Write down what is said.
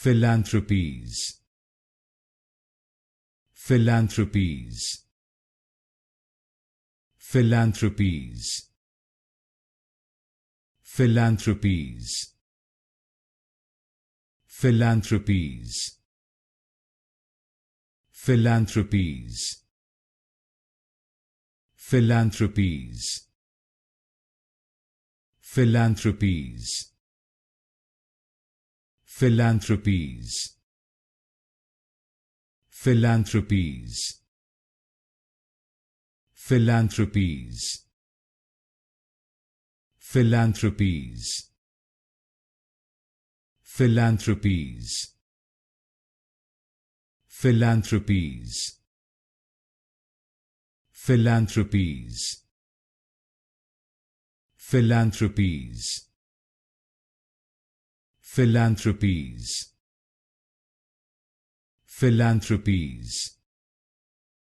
Philanthropies. Philanthropies. Philanthropies. Philanthropies. Philanthropies. Philanthropies. Philanthropies. Philanthropies. Philanthropies. Philanthropies. Philanthropies. Philanthropies. Philanthropies. Philanthropies. Philanthropies. Philanthropies. Philanthropies. Philanthropies.